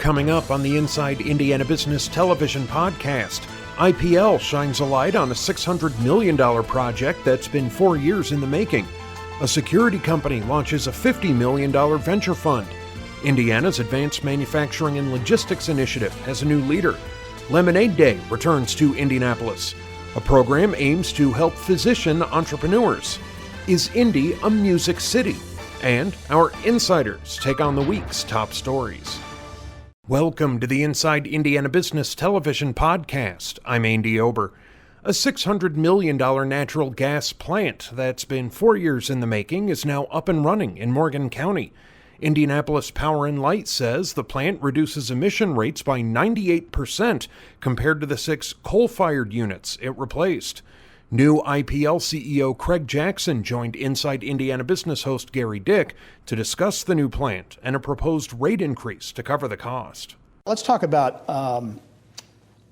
Coming up on the Inside Indiana Business Television podcast, IPL shines a light on a $600 million project that's been 4 years in the making. A security company launches a $50 million venture fund. Indiana's Advanced Manufacturing and Logistics Initiative has a new leader. Lemonade Day returns to Indianapolis. A program aims to help physician entrepreneurs. Is Indy a music city? And our insiders take on the week's top stories. Welcome to the Inside Indiana Business Television podcast. I'm Andy Ober. A $600 million natural gas plant that's been 4 years in the making is now up and running in Morgan County. Indianapolis Power and Light says the plant reduces emission rates by 98% compared to the 6 coal-fired units it replaced. New IPL CEO Craig Jackson joined Inside Indiana Business host Gary Dick to discuss the new plant and a proposed rate increase to cover the cost. Let's talk about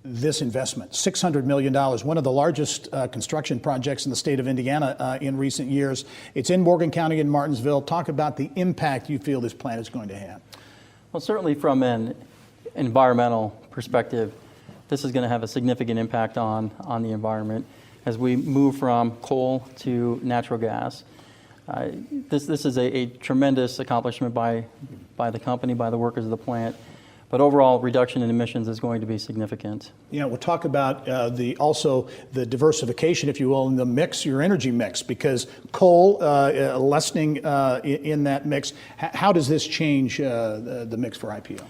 this investment, $600 million, one of the largest construction projects in the state of Indiana in recent years. It's in Morgan County in Martinsville. Talk about the impact you feel this plant is going to have. Well, certainly from an environmental perspective, this is going to have a significant impact on the environment. As we move from coal to natural gas, this is a tremendous accomplishment by the company, by the workers of the plant. But overall reduction in emissions is going to be significant. Yeah, we'll talk about also the diversification, if you will, in the mix, your energy mix, because coal lessening in that mix. How does this change the mix for IPL?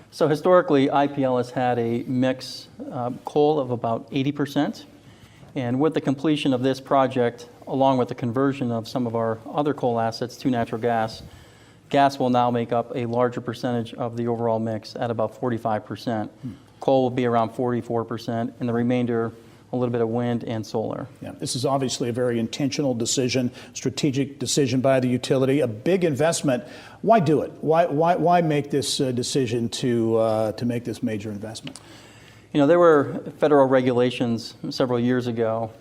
So historically, IPL has had a mix coal of about 80%. And with the completion of this project, along with the conversion of some of our other coal assets to natural gas, gas will now make up a larger percentage of the overall mix at about 45%. Coal will be around 44%, and the remainder, a little bit of wind and solar. Yeah, this is obviously a very intentional decision, strategic decision by the utility, a big investment. Why do it? Why make this decision to make this major investment? You know, there were federal regulations several years ago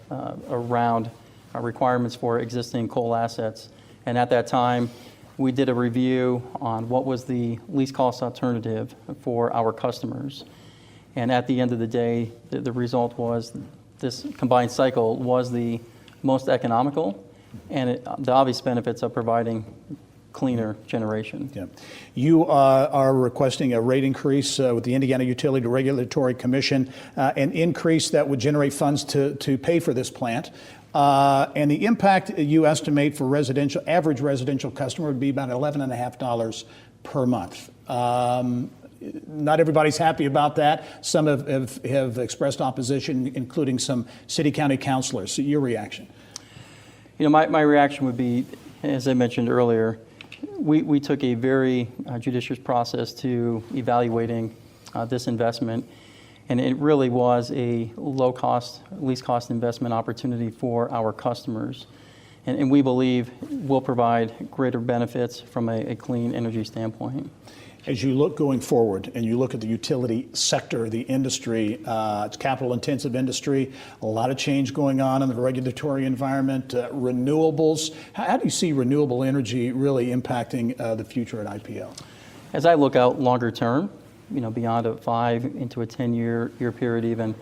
around requirements for existing coal assets. And at that time, we did a review on what was the least cost alternative for our customers. And at the end of the day, the result was this combined cycle was the most economical and the obvious benefits of providing cleaner generation. Yeah. You are requesting a rate increase with the Indiana Utility Regulatory Commission, an increase that would generate funds to pay for this plant. And the impact you estimate for average residential customer would be about $11.50 per month. Not everybody's happy about that. Some have expressed opposition, including some city-county councilors. So your reaction? You know, my reaction would be, as I mentioned earlier, we took a very judicious process to evaluating this investment, and it really was a low-cost, least-cost investment opportunity for our customers. And we believe will provide greater benefits from a clean energy standpoint. As you look going forward and you look at the utility sector, the industry, it's capital-intensive industry, a lot of change going on in the regulatory environment, renewables. How do you see renewable energy really impacting the future at IPL? As I look out longer term, you know, beyond a 5 into a 10-year period even,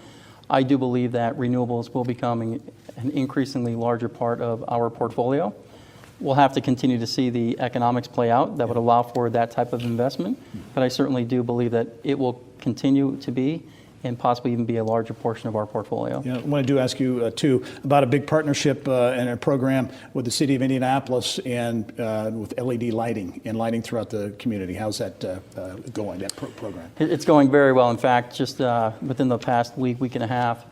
I do believe that renewables will become an increasingly larger part of our portfolio. We'll have to continue to see the economics play out that would allow for that type of investment, but I certainly do believe that it will continue to be and possibly even be a larger portion of our portfolio. Yeah, I want to ask you, too, about a big partnership and a program with the city of Indianapolis and with LED lighting and lighting throughout the community. How's that going, that program? It's going very well. In fact, just within the past week and a half,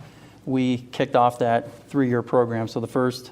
we kicked off that 3-year program. So the first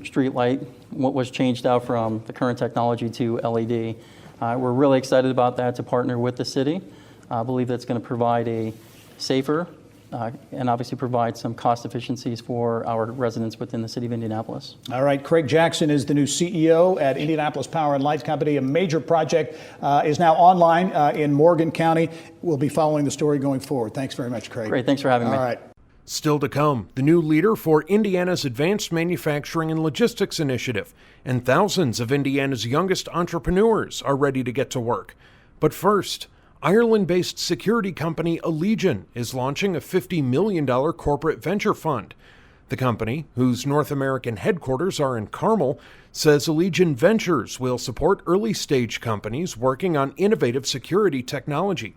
street light, what was changed out from the current technology to LED. We're really excited about that to partner with the city. I believe that's going to provide a safer and obviously provide some cost efficiencies for our residents within the city of Indianapolis. All right, Craig Jackson is the new CEO at Indianapolis Power and Light Company. A major project is now online in Morgan County. We'll be following the story going forward. Thanks very much, Craig. Great, thanks for having me. All right. Still to come, the new leader for Indiana's Advanced Manufacturing and Logistics Initiative, and thousands of Indiana's youngest entrepreneurs are ready to get to work. But first, Ireland-based security company Allegion is launching a $50 million corporate venture fund. The company, whose North American headquarters are in Carmel, says Allegion Ventures will support early-stage companies working on innovative security technology.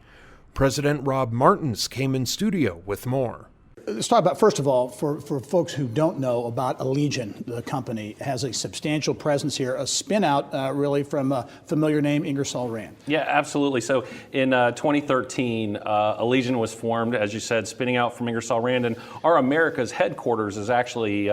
President Rob Martins came in studio with more. Let's talk about, first of all, for folks who don't know about Allegion, the company has a substantial presence here, a spin out really from a familiar name, Ingersoll Rand. Yeah, absolutely. So in 2013, Allegion was formed, as you said, spinning out from Ingersoll Rand, and our America's headquarters is actually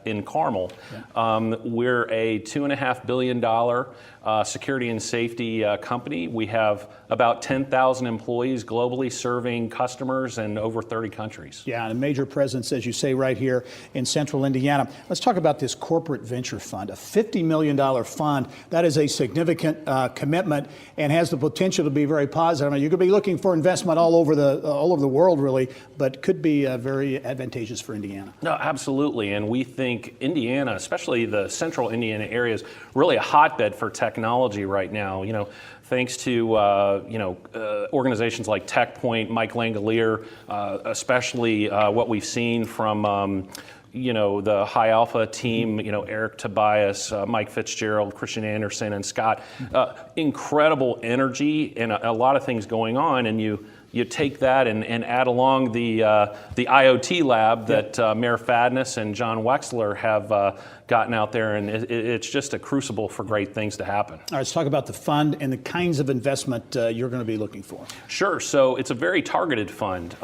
in Carmel. Yeah. We're a $2.5 billion security and safety company. We have about 10,000 employees globally serving customers in over 30 countries. Yeah, and a major presence, as you say, right here in central Indiana. Let's talk about this corporate venture fund, a $50 million fund. That is a significant commitment and has the potential to be very positive. I mean, you could be looking for investment all over the world, really, but could be very advantageous for Indiana. No, absolutely, and we think Indiana, especially the central Indiana area, is really a hotbed for technology right now. You know, thanks to organizations like TechPoint, Mike Langolier, especially what we've seen from the High Alpha team, Eric Tobias, Mike Fitzgerald, Christian Anderson, and Scott. Incredible energy and a lot of things going on, and you take that and add along the IoT lab that Mayor Fadness and John Wexler have gotten out there, and it's just a crucible for great things to happen. All right, let's talk about the fund and the kinds of investment you're going to be looking for. Sure. So it's a very targeted fund.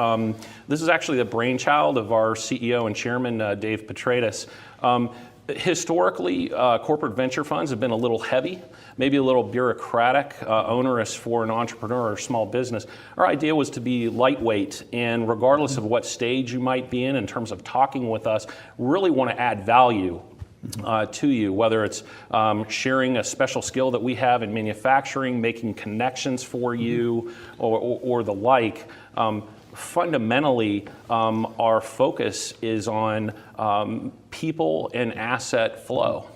This is actually the brainchild of our CEO and chairman, Dave Petraeus. Historically, corporate venture funds have been a little heavy, maybe a little bureaucratic, onerous for an entrepreneur or small business. Our idea was to be lightweight, and regardless of what stage you might be in terms of talking with us, really want to add value to you, whether it's sharing a special skill that we have in manufacturing, making connections for you, or the like. Fundamentally, our focus is on people and asset flow,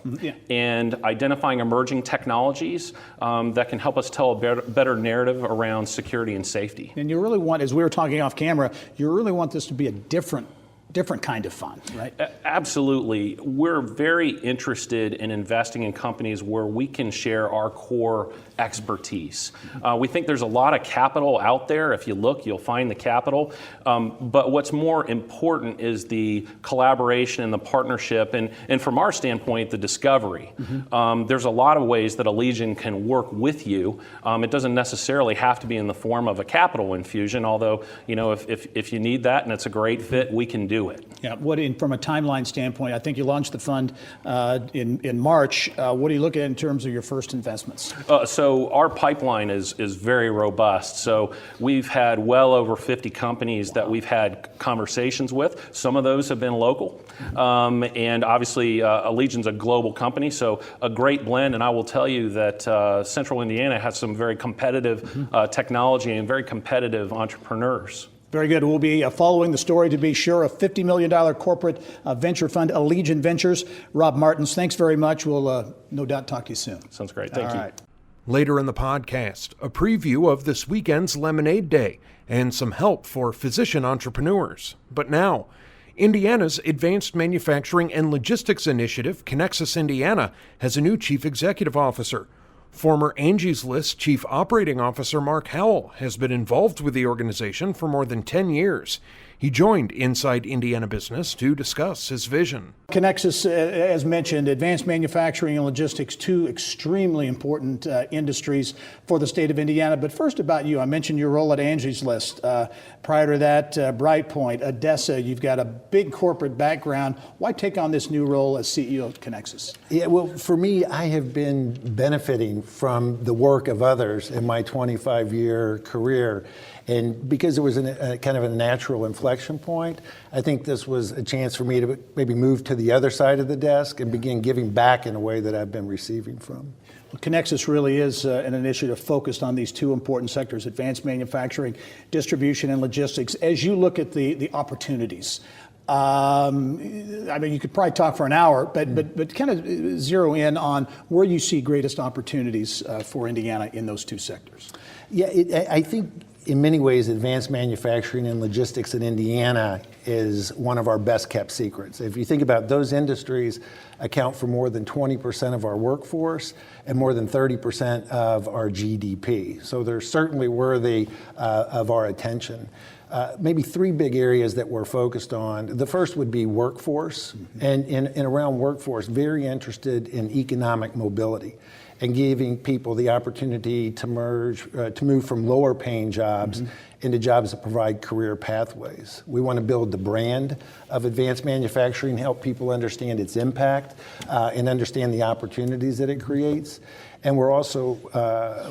and identifying emerging technologies that can help us tell a better narrative around security and safety. And you really want, as we were talking off camera, you really want this to be a different kind of fund, right? Absolutely. We're very interested in investing in companies where we can share our core expertise. We think there's a lot of capital out there. If you look, you'll find the capital. But what's more important is the collaboration and the partnership, and from our standpoint, the discovery. There's a lot of ways that Allegion can work with you. It doesn't necessarily have to be in the form of a capital infusion, although if you need that and it's a great fit, we can do it. Yeah. From a timeline standpoint, I think you launched the fund in March. What do you look at in terms of your first investments? So our pipeline is very robust. So we've had well over 50 companies that we've had conversations with. Some of those have been local, and obviously Allegion's a global company, so a great blend. And I will tell you that Central Indiana has some very competitive technology and very competitive entrepreneurs. Very good. We'll be following the story, to be sure. A $50 million corporate venture fund, Allegion Ventures. Rob Martins, thanks very much. We'll no doubt talk to you soon. Sounds great. Thank you. Right. Later in the podcast, a preview of this weekend's Lemonade Day and some help for physician entrepreneurs. But now, Indiana's Advanced Manufacturing and Logistics Initiative, Connexus Indiana, has a new chief executive officer. Former Angie's List Chief Operating Officer Mark Howell has been involved with the organization for more than 10 years. He joined Inside Indiana Business to discuss his vision. Connexus, as mentioned, advanced manufacturing and logistics, two extremely important industries for the state of Indiana. But first about you, I mentioned your role at Angie's List. Prior to that, Brightpoint, Odessa, you've got a big corporate background. Why take on this new role as CEO of Connexus? Yeah, well, for me, I have been benefiting from the work of others in my 25-year career. And because it was a kind of a natural inflection point, I think this was a chance for me to maybe move to the other side of the desk and begin giving back in a way that I've been receiving from. Well, Connexus really is an initiative focused on these two important sectors, advanced manufacturing, distribution, and logistics. As you look at the opportunities, I mean, you could probably talk for an hour, but kind of zero in on where you see greatest opportunities for Indiana in those two sectors. Yeah, I think in many ways, advanced manufacturing and logistics in Indiana is one of our best kept secrets. If you think about those industries, account for more than 20% of our workforce and more than 30% of our GDP. So they're certainly worthy of our attention. Maybe three big areas that we're focused on. The first would be workforce, and around workforce, very interested in economic mobility and giving people the opportunity to move from lower paying jobs into jobs that provide career pathways. We want to build the brand of advanced manufacturing, help people understand its impact and understand the opportunities that it creates. And we're also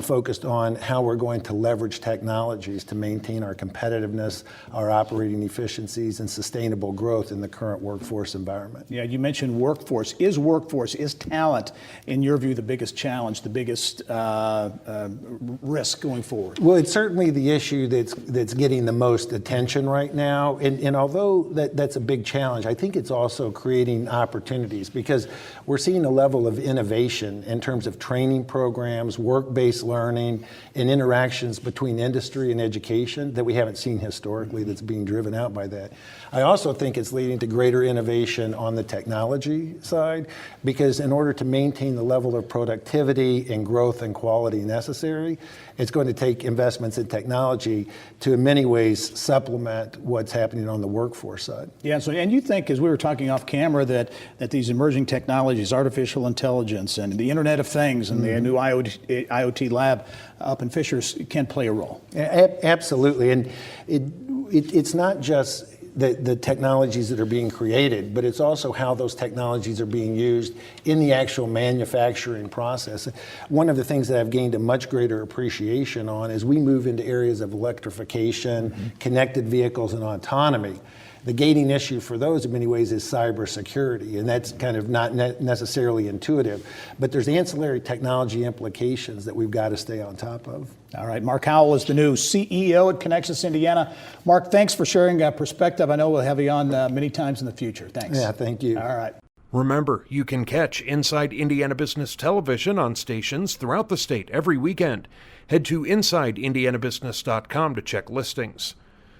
focused on how we're going to leverage technologies to maintain our competitiveness, our operating efficiencies, and sustainable growth in the current workforce environment. Yeah, you mentioned workforce. Is talent, in your view, the biggest challenge, the biggest risk going forward? Well, it's certainly the issue that's getting the most attention right now. And although that's a big challenge, I think it's also creating opportunities because we're seeing a level of innovation in terms of training programs, work-based learning, and interactions between industry and education that we haven't seen historically that's being driven out by that. I also think it's leading to greater innovation on the technology side because in order to maintain the level of productivity and growth and quality necessary, it's going to take investments in technology to in many ways supplement what's happening on the workforce side. Yeah, so and you think, as we were talking off camera, that these emerging technologies, artificial intelligence and the Internet of Things and the new IoT lab up in Fishers can play a role. Absolutely, and it's not just the technologies that are being created, but it's also how those technologies are being used in the actual manufacturing process. One of the things that I've gained a much greater appreciation on as we move into areas of electrification, connected vehicles, and autonomy. The gating issue for those in many ways is cybersecurity, and that's kind of not necessarily intuitive, but there's ancillary technology implications that we've got to stay on top of. All right, Mark Howell is the new CEO at Connexus Indiana. Mark, thanks for sharing that perspective. I know we'll have you on many times in the future. Thanks. Yeah, thank you. All right. Remember, you can catch Inside Indiana Business Television on stations throughout the state every weekend. Head to InsideIndianaBusiness.com to check listings.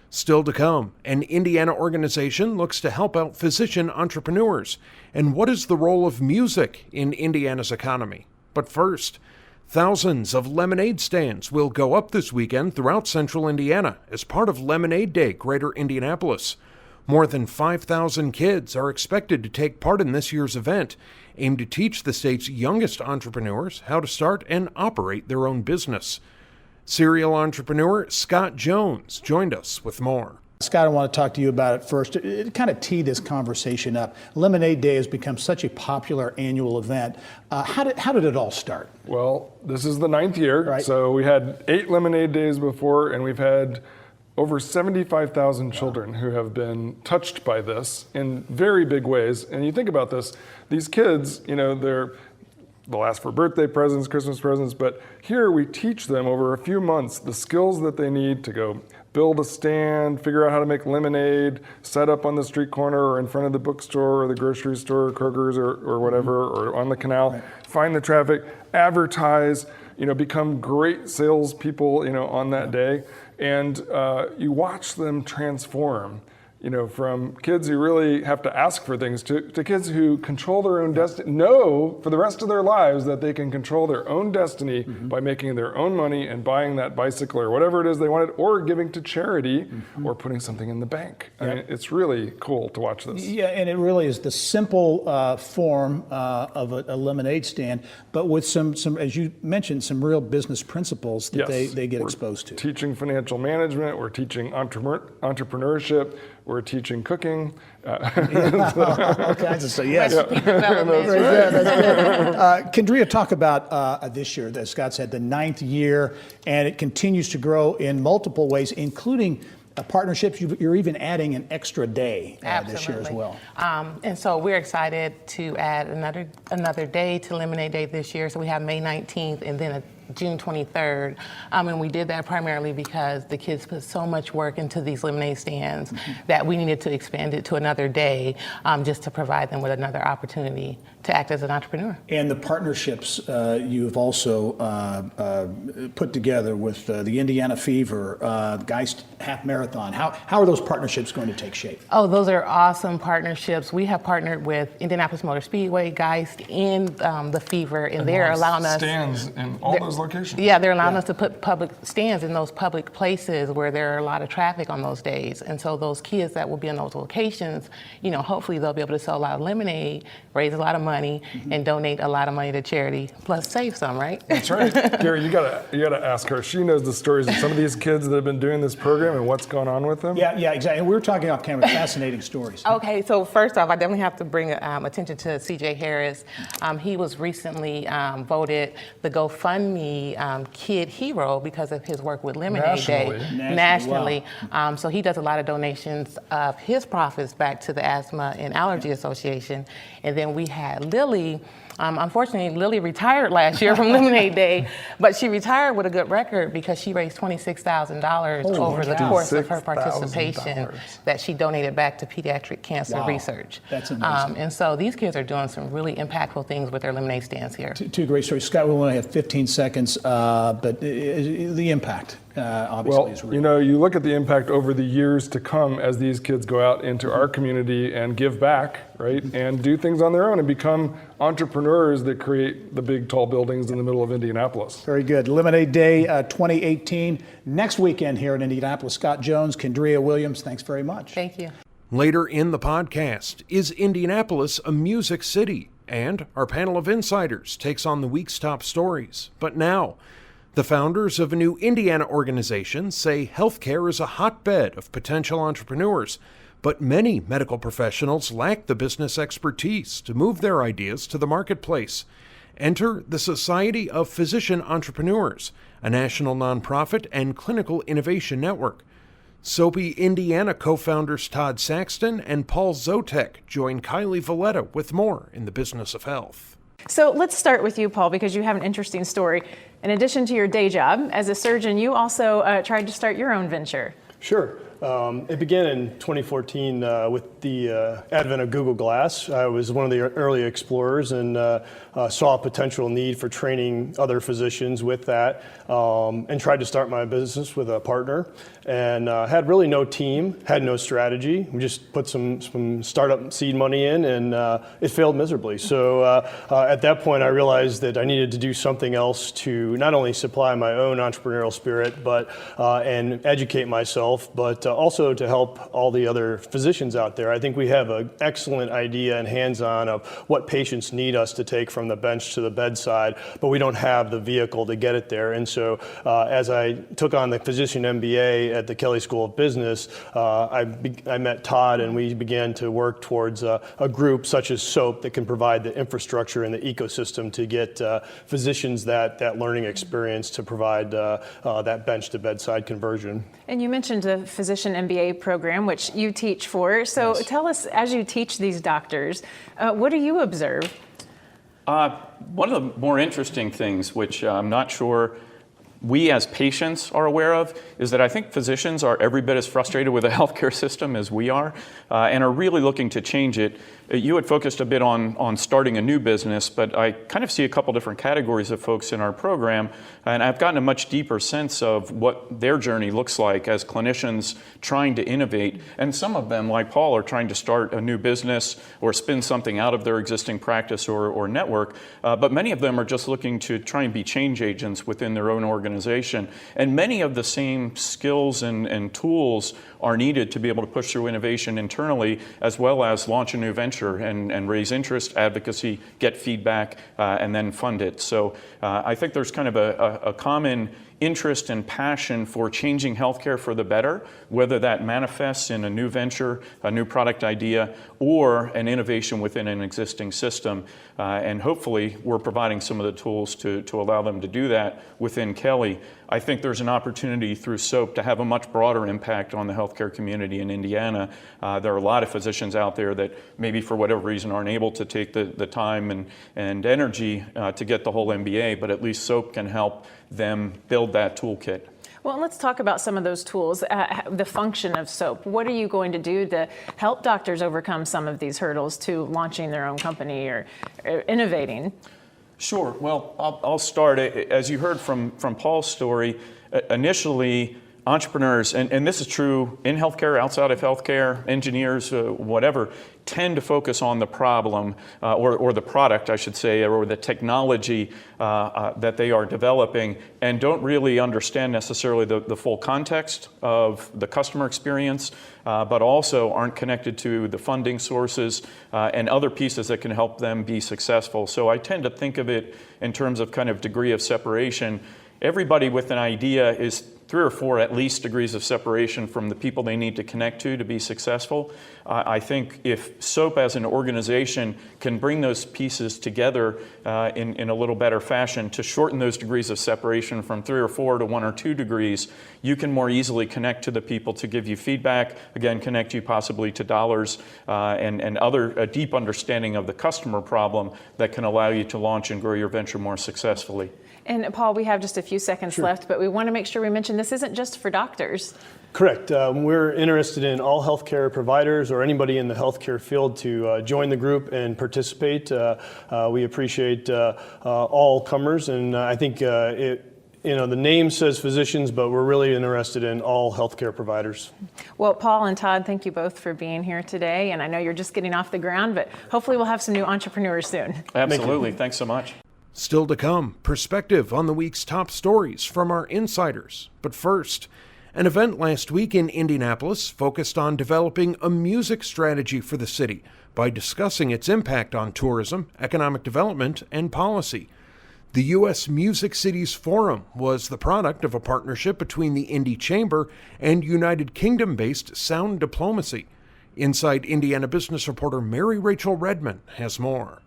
Still to come, an Indiana organization looks to help out physician entrepreneurs. And what is the role of music in Indiana's economy? But first, thousands of lemonade stands will go up this weekend throughout central Indiana as part of Lemonade Day, Greater Indianapolis. More than 5,000 kids are expected to take part in this year's event, aimed to teach the state's youngest entrepreneurs how to start and operate their own business. Serial entrepreneur Scott Jones joined us with more. Scott, I want to talk to you about it first. To kind of tee this conversation up. Lemonade Day has become such a popular annual event. How did it all start? Well, this is the 9th year. Right. So we had 8 Lemonade Days before, and we've had over 75,000 children who have been touched by this in very big ways. And you think about this, these kids, they'll ask for birthday presents, Christmas presents, but here we teach them over a few months the skills that they need to go build a stand, figure out how to make lemonade, set up on the street corner or in front of the bookstore or the grocery store, or Kroger's or whatever, or on the canal, right. Find the traffic, advertise, become great salespeople, on that day. And you watch them transform. From kids who really have to ask for things to kids who control their own destiny, know for the rest of their lives that they can control their own destiny by making their own money and buying that bicycle or whatever it is they wanted, or giving to charity or putting something in the bank. I mean, it's really cool to watch this. Yeah, and it really is the simple form of a lemonade stand, but with some, as you mentioned, some real business principles that they get exposed to. Teaching financial management, we're teaching entrepreneurship, we're teaching cooking. All kinds of stuff, yes. Recipe development. Kendria, talk about this year, as Scott said, the 9th year, and it continues to grow in multiple ways, including partnerships. You're even adding an extra day this year as well. And so we're excited to add another day to Lemonade Day this year. So we have May 19th and then June 23rd. And we did that primarily because the kids put so much work into these lemonade stands that we needed to expand it to another day just to provide them with another opportunity to act as an entrepreneur. And the partnerships you've also put together with the Indiana Fever, Geist Half Marathon. How are those partnerships going to take shape? Oh, those are awesome partnerships. We have partnered with Indianapolis Motor Speedway, Geist, and the Fever, and they're allowing us stands in all those locations. Yeah, they're allowing us to put public stands in those public places where there are a lot of traffic on those days. And so those kids that will be in those locations, hopefully they'll be able to sell a lot of lemonade, raise a lot of money, and donate a lot of money to charity, plus save some, right? That's right. Gary, you gotta ask her. She knows the stories of some of these kids that have been doing this program and what's going on with them. Yeah, exactly. And we were talking off camera, fascinating stories. Okay, so first off, I definitely have to bring attention to C.J. Harris. He was recently voted the GoFundMe Kid Hero because of his work with Lemonade Day. Nationally. Wow. So he does a lot of donations of his profits back to the Asthma and Allergy Association. And then we had Lily. Unfortunately, Lily retired last year from Lemonade Day, but she retired with a good record because she raised $26,000 over the course of her participation that she donated back to pediatric cancer research. That's amazing. And so these kids are doing some really impactful things with their lemonade stands here. Two great stories. Scott, we only have 15 seconds, but the impact obviously is real. You look at the impact over the years to come as these kids go out into our community and give back, right, and do things on their own and become entrepreneurs that create the big, tall buildings in the middle of Indianapolis. Very good. Lemonade Day 2018 next weekend here in Indianapolis. Scott Jones, Kendria Williams, thanks very much. Thank you. Later in the podcast, is Indianapolis a music city? And our panel of insiders takes on the week's top stories. But now, the founders of a new Indiana organization say healthcare is a hotbed of potential entrepreneurs, but many medical professionals lack the business expertise to move their ideas to the marketplace. Enter the Society of Physician Entrepreneurs, a national nonprofit and clinical innovation network. SOPI Indiana co-founders Todd Saxton and Paul Zotek join Kylie Valletta with more in the business of health. So let's start with you, Paul, because you have an interesting story. In addition to your day job as a surgeon, you also tried to start your own venture. Sure. It began in 2014 with the advent of Google Glass. I was one of the early explorers and saw a potential need for training other physicians with that, and tried to start my business with a partner, and had really no team, had no strategy. We just put some startup seed money in, and it failed miserably. So at that point, I realized that I needed to do something else to not only supply my own entrepreneurial spirit, but and educate myself, but also to help all the other physicians out there. I think we have an excellent idea and hands-on of what patients need us to take from the bench to the bedside, but we don't have the vehicle to get it there. And so as I took on the physician MBA at the Kelley School of Business, I met Todd, and we began to work towards a group such as SOAP that can provide the infrastructure and the ecosystem to get physicians that learning experience to provide that bench to bedside conversion. And you mentioned the physician MBA program, which you teach for. So tell us, as you teach these doctors, what do you observe? One of the more interesting things, which I'm not sure we as patients are aware of, is that I think physicians are every bit as frustrated with the healthcare system as we are, and are really looking to change it. You had focused a bit on starting a new business, but I kind of see a couple different categories of folks in our program, and I've gotten a much deeper sense of what their journey looks like as clinicians trying to innovate. And some of them, like Paul, are trying to start a new business or spin something out of their existing practice or network, but many of them are just looking to try and be change agents within their own organization. And many of the same skills and tools are needed to be able to push through innovation internally, as well as launch a new venture and raise interest, advocacy, get feedback, and then fund it. So I think there's kind of a common interest and passion for changing healthcare for the better, whether that manifests in a new venture, a new product idea, or an innovation within an existing system. And hopefully we're providing some of the tools to allow them to do that within Kelley. I think there's an opportunity through SOAP to have a much broader impact on the healthcare community in Indiana. There are a lot of physicians out there that maybe for whatever reason aren't able to take the time and energy to get the whole MBA, but at least SOAP can help them build that toolkit. Well, let's talk about some of those tools, the function of SOAP. What are you going to do to help doctors overcome some of these hurdles to launching their own company or innovating? Sure. Well, I'll start. As you heard from Paul's story, initially, entrepreneurs, and this is true in healthcare, outside of healthcare, engineers, whatever, tend to focus on the problem or the product, I should say, or the technology that they are developing, and don't really understand necessarily the full context of the customer experience, but also aren't connected to the funding sources and other pieces that can help them be successful. So I tend to think of it in terms of kind of degree of separation. Everybody with an idea is 3 or 4 at least degrees of separation from the people they need to connect to be successful. I think if SOAP as an organization can bring those pieces together in a little better fashion to shorten those degrees of separation from 3 or 4 to 1 or 2 degrees, you can more easily connect to the people to give you feedback, again, connect you possibly to dollars and a deep understanding of the customer problem that can allow you to launch and grow your venture more successfully. And Paul, we have just a few seconds left, but we want to make sure we mention this isn't just for doctors. Correct. We're interested in all healthcare providers or anybody in the healthcare field to join the group and participate. We appreciate all comers, and I think the name says physicians, but we're really interested in all healthcare providers. Well, Paul and Todd, thank you both for being here today. And I know you're just getting off the ground, but hopefully we'll have some new entrepreneurs soon. Absolutely. Thanks so much. Still to come, perspective on the week's top stories from our insiders. But first, an event last week in Indianapolis focused on developing a music strategy for the city by discussing its impact on tourism, economic development, and policy. The U.S. Music Cities Forum was the product of a partnership between the Indy Chamber and United Kingdom-based Sound Diplomacy. Inside Indiana business reporter Mary Rachel Redman has more.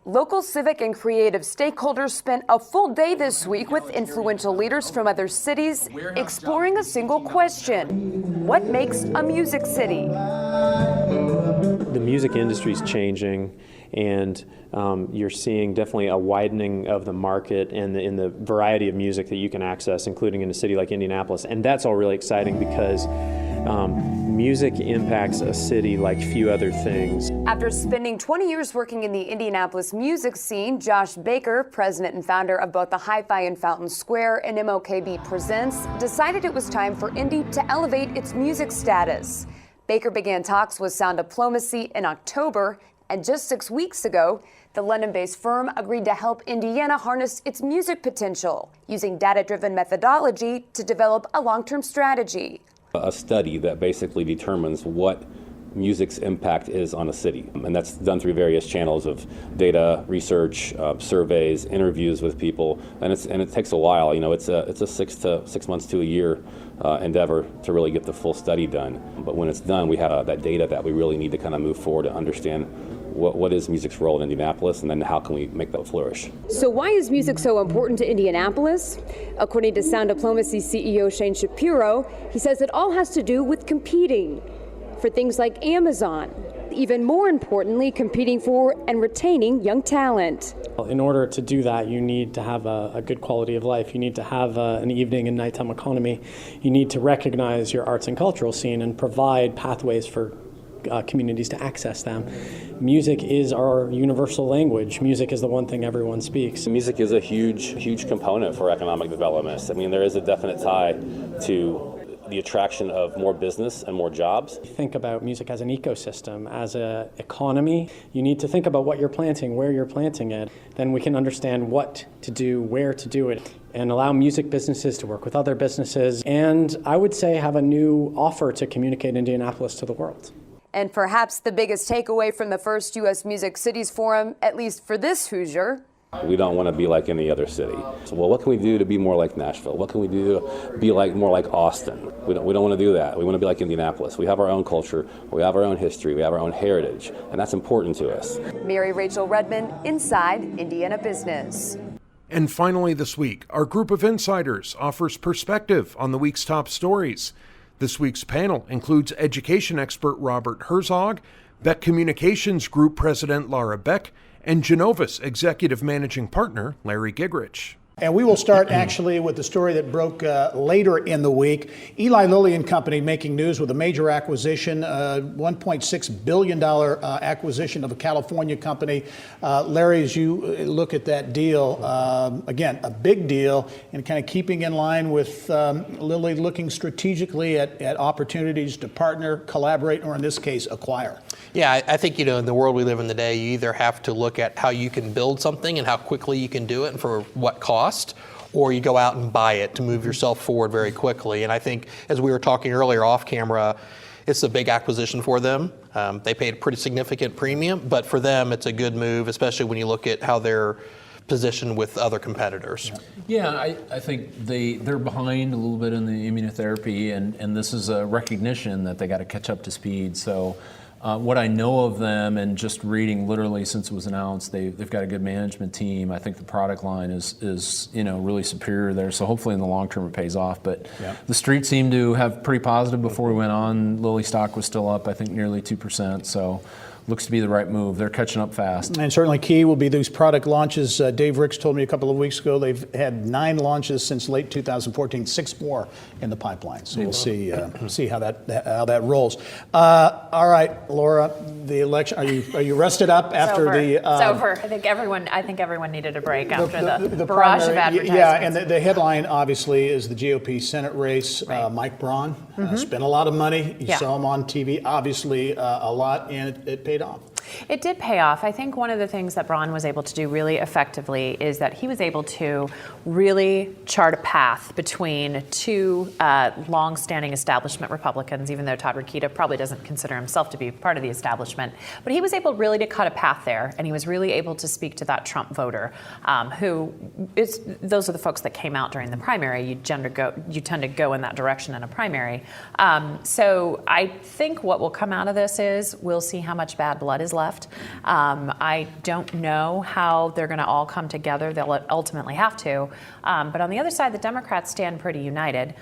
Local civic and creative stakeholders spent a full day this week with influential leaders from other cities exploring a single question: what makes a music city? The music industry is changing, and you're seeing definitely a widening of the market and in the variety of music that you can access, including in a city like Indianapolis. And that's all really exciting because music impacts a city like few other things. After spending 20 years working in the Indianapolis music scene, Josh Baker, president and founder of both the Hi-Fi in Fountain Square and MOKB Presents, decided it was time for Indy to elevate its music status. Baker began talks with Sound Diplomacy in October, and just 6 weeks ago, the London-based firm agreed to help Indiana harness its music potential, using data-driven methodology to develop a long-term strategy. A study that basically determines what music's impact is on a city. And that's done through various channels of data, research, surveys, interviews with people. And it takes a while. You know, it's a 6 months to a year endeavor to really get the full study done. But when it's done, we have that data that we really need to kind of move forward to understand what is music's role in Indianapolis, and then how can we make that flourish. So why is music so important to Indianapolis? According to Sound Diplomacy CEO Shane Shapiro, he says it all has to do with competing for things like Amazon. Even more importantly, competing for and retaining young talent. In order to do that, you need to have a good quality of life. You need to have an evening and nighttime economy. You need to recognize your arts and cultural scene and provide pathways for communities to access them. Music is our universal language. Music is the one thing everyone speaks. Music is a huge component for economic development. I mean, there is a definite tie to the attraction of more business and more jobs. Think about music as an ecosystem, as an economy. You need to think about what you're planting, where you're planting it. Then we can understand what to do, where to do it, and allow music businesses to work with other businesses. And I would say have a new offer to communicate Indianapolis to the world. And perhaps the biggest takeaway from the first U.S. Music Cities Forum, at least for this Hoosier: we don't want to be like any other city. So, well, what can we do to be more like Nashville? What can we do to be more like Austin? We don't want to do that. We want to be like Indianapolis. We have our own culture, we have our own history, we have our own heritage, and that's important to us. Mary Rachel Redman, Inside Indiana Business. And finally this week, our group of insiders offers perspective on the week's top stories. This week's panel includes education expert Robert Herzog, Beck Communications Group President Laura Beck, and Genovis Executive Managing Partner Larry Gigrich. And we will start actually with the story that broke later in the week. Eli Lilly and Company making news with a major acquisition, $1.6 billion acquisition of a California company. Larry, as you look at that deal, again, a big deal, and kind of keeping in line with Lilly looking strategically at opportunities to partner, collaborate, or in this case, acquire. Yeah, I think, in the world we live in today, you either have to look at how you can build something and how quickly you can do it and for what cost, or you go out and buy it to move yourself forward very quickly. And I think, as we were talking earlier off camera, it's a big acquisition for them. They paid a pretty significant premium, but for them, it's a good move, especially when you look at how they're positioned with other competitors. Yeah, I think they're behind a little bit in the immunotherapy, and this is a recognition that they got to catch up to speed. So what I know of them, and just reading literally since it was announced, they've got a good management team. I think the product line is really superior there. So hopefully in the long term it pays off. But the street seemed to have pretty positive before we went on. Lilly stock was still up, I think, nearly 2%. So looks to be the right move. They're catching up fast. And certainly key will be these product launches. Dave Ricks told me a couple of weeks ago they've had 9 launches since late 2014, 6 more in the pipeline. So we'll see how that rolls. All right, Laura, the election. Are you rested up after the? It's over. I think everyone needed a break after the barrage of advertisements. Yeah, and the headline obviously is the GOP Senate race. Right. Mike Braun spent a lot of money. You saw him on TV, obviously a lot, and it paid off. It did pay off. I think one of the things that Braun was able to do really effectively is that he was able to really chart a path between 2 long-standing establishment Republicans, even though Todd Rokita probably doesn't consider himself to be part of the establishment. But he was able really to cut a path there, and he was really able to speak to that Trump voter, those are the folks that came out during the primary. You tend to go in that direction in a primary. So I think what will come out of this is we'll see how much bad blood is left. I don't know how they're going to all come together. They'll ultimately have to. But on the other side, the Democrats stand pretty united.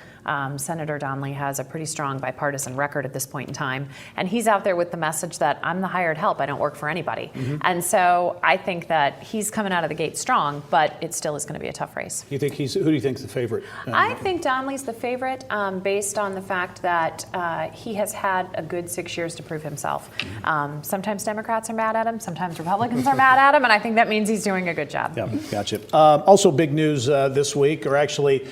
Senator Donnelly has a pretty strong bipartisan record at this point in time. And he's out there with the message that I'm the hired help. I don't work for anybody. And so I think that he's coming out of the gate strong, but it still is going to be a tough race. Who do you think is the favorite? I think Donnelly's the favorite based on the fact that he has had a good 6 years to prove himself. Sometimes Democrats are mad at him. Sometimes Republicans are mad at him. And I think that means he's doing a good job. Yeah, gotcha. Also big news this week, or actually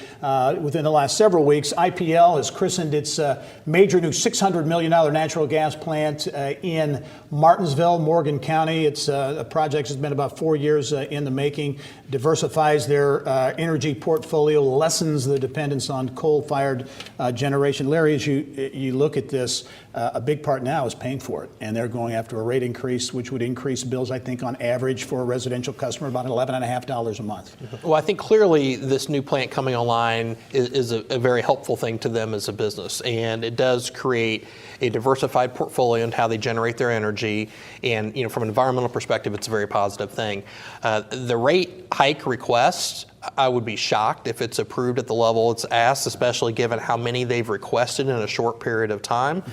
within the last several weeks, IPL has christened its major new $600 million natural gas plant in Martinsville, Morgan County. It's a project that's been about 4 years in the making, diversifies their energy portfolio, lessens the dependence on coal-fired generation. Larry, as you look at this, a big part now is paying for it, and they're going after a rate increase, which would increase bills, I think, on average for a residential customer about $11.50 a month. Well, I think clearly this new plant coming online is a very helpful thing to them as a business, and it does create a diversified portfolio in how they generate their energy, and from an environmental perspective, it's a very positive thing. The rate hike request, I would be shocked if it's approved at the level it's asked, especially given how many they've requested in a short period of time.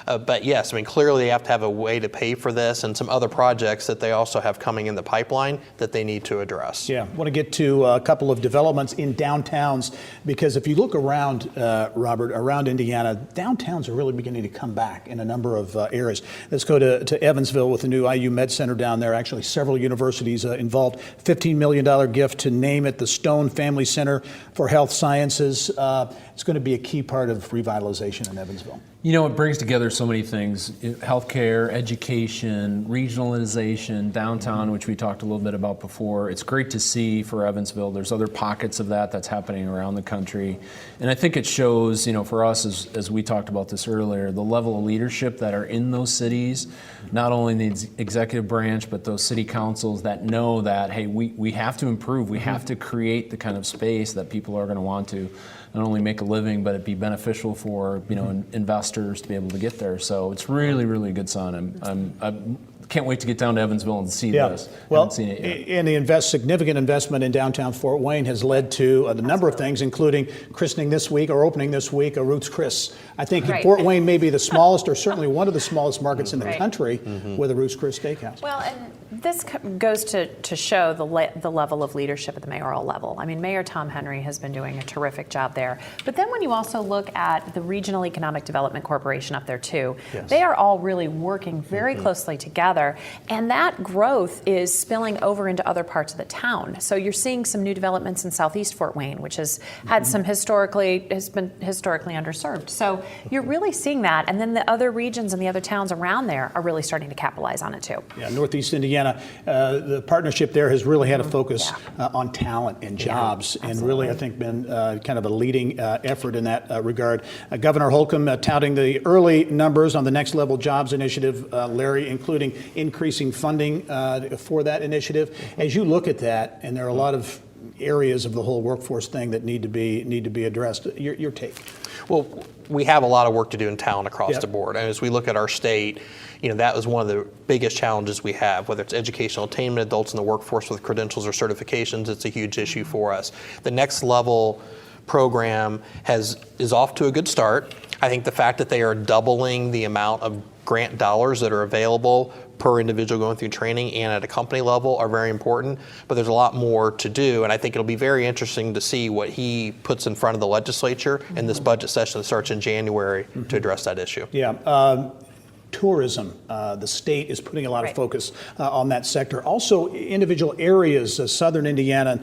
But yes, clearly they have to have a way to pay for this and some other projects that they also have coming in the pipeline that they need to address. Yeah, I want to get to a couple of developments in downtowns, because if you look around, Robert, around Indiana, downtowns are really beginning to come back in a number of areas. Let's go to Evansville with the new IU Med Center down there. Actually, several universities involved. $15 million gift to name it the Stone Family Center for Health Sciences. It's going to be a key part of revitalization in Evansville. It brings together so many things: healthcare, education, regionalization, downtown, which we talked a little bit about before. It's great to see for Evansville. There's other pockets of that's happening around the country. And I think it shows, for us, as we talked about this earlier, the level of leadership that are in those cities, not only in the executive branch, but those city councils that know that, hey, we have to improve. We have to create the kind of space that people are going to want to not only make a living, but it be beneficial for investors to be able to get there. So it's really, really a good sign. can't wait to get down to Evansville and see this. Well, Haven't seen it yet. and the significant investment in downtown Fort Wayne has led to a number of things, including christening this week or opening this week a Roots Chris. I think Fort Wayne may be the smallest, or certainly one of the smallest markets in the country with a Roots Chris steakhouse. Well, and this goes to show the level of leadership at the mayoral level. I mean, Mayor Tom Henry has been doing a terrific job there. But then when you also look at the Regional Economic Development Corporation up there too, they are all really working very closely together, and that growth is spilling over into other parts of the town. So you're seeing some new developments in Southeast Fort Wayne, which has had some has been historically underserved. So you're really seeing that, and then the other regions and the other towns around there are really starting to capitalize on it too. Yeah, Northeast Indiana, the partnership there has really had a focus on talent and jobs, and really I think been kind of a leading effort in that regard. Governor Holcomb touting the early numbers on the Next Level Jobs Initiative, Larry, including increasing funding for that initiative. As you look at that, and there are a lot of areas of the whole workforce thing that need to be addressed. Your take? Well, we have a lot of work to do in town across the board. And as we look at our state, that was one of the biggest challenges we have, whether it's educational attainment, adults in the workforce with credentials or certifications, it's a huge issue for us. The Next Level program is off to a good start. I think the fact that they are doubling the amount of grant dollars that are available per individual going through training and at a company level are very important, but there's a lot more to do, and I think it'll be very interesting to see what he puts in front of the legislature in this budget session that starts in January to address that issue. Yeah. Tourism, the state is putting a lot of focus on that sector. Also, individual areas, southern Indiana,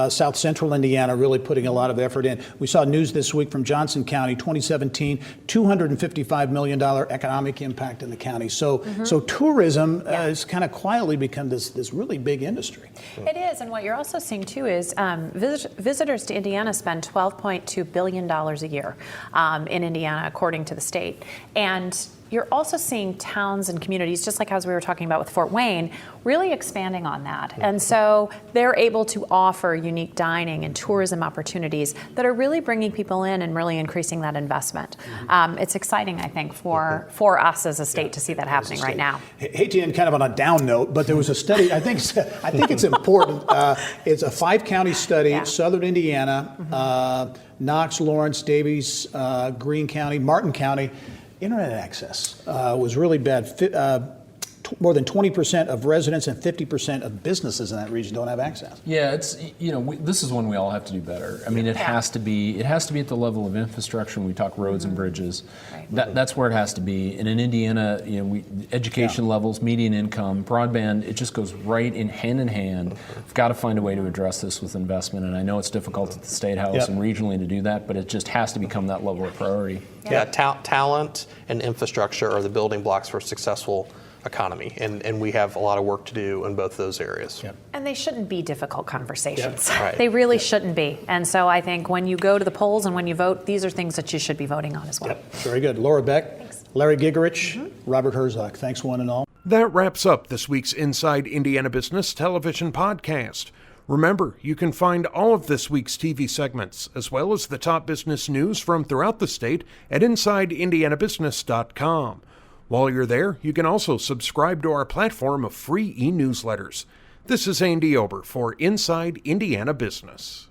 south central Indiana, really putting a lot of effort in. We saw news this week from Johnson County, 2017, $255 million economic impact in the county. So tourism has kind of quietly become this really big industry. It is, and what you're also seeing too is visitors to Indiana spend $12.2 billion a year in Indiana, according to the state. And you're also seeing towns and communities, just like as we were talking about with Fort Wayne, really expanding on that. And so they're able to offer unique dining and tourism opportunities that are really bringing people in and really increasing that investment. It's exciting, I think, for us as a state to see that happening right now. Hate to end kind of on a down note, but there was a study, I think it's important. It's a 5-county study, southern Indiana, Knox, Lawrence, Davies, Greene County, Martin County. Internet access was really bad. More than 20% of residents and 50% of businesses in that region don't have access. Yeah, it's this is one we all have to do better. I mean, it has to be at the level of infrastructure. When we talk roads and bridges, that's where it has to be. And in Indiana, education levels, median income, broadband, it just goes right in hand. We've got to find a way to address this with investment. And I know it's difficult at the State House and regionally to do that, but it just has to become that level of priority. Yeah, talent and infrastructure are the building blocks for a successful economy, and we have a lot of work to do in both those areas. And they shouldn't be difficult conversations. They really shouldn't be. And so I think when you go to the polls and when you vote, these are things that you should be voting on as well. Very good. Laura Beck, Larry Gigerich, Robert Herzog. Thanks one and all. That wraps up this week's Inside Indiana Business television podcast. Remember, you can find all of this week's TV segments, as well as the top business news from throughout the state at InsideIndianaBusiness.com. While you're there, you can also subscribe to our platform of free e-newsletters. This is Andy Ober for Inside Indiana Business.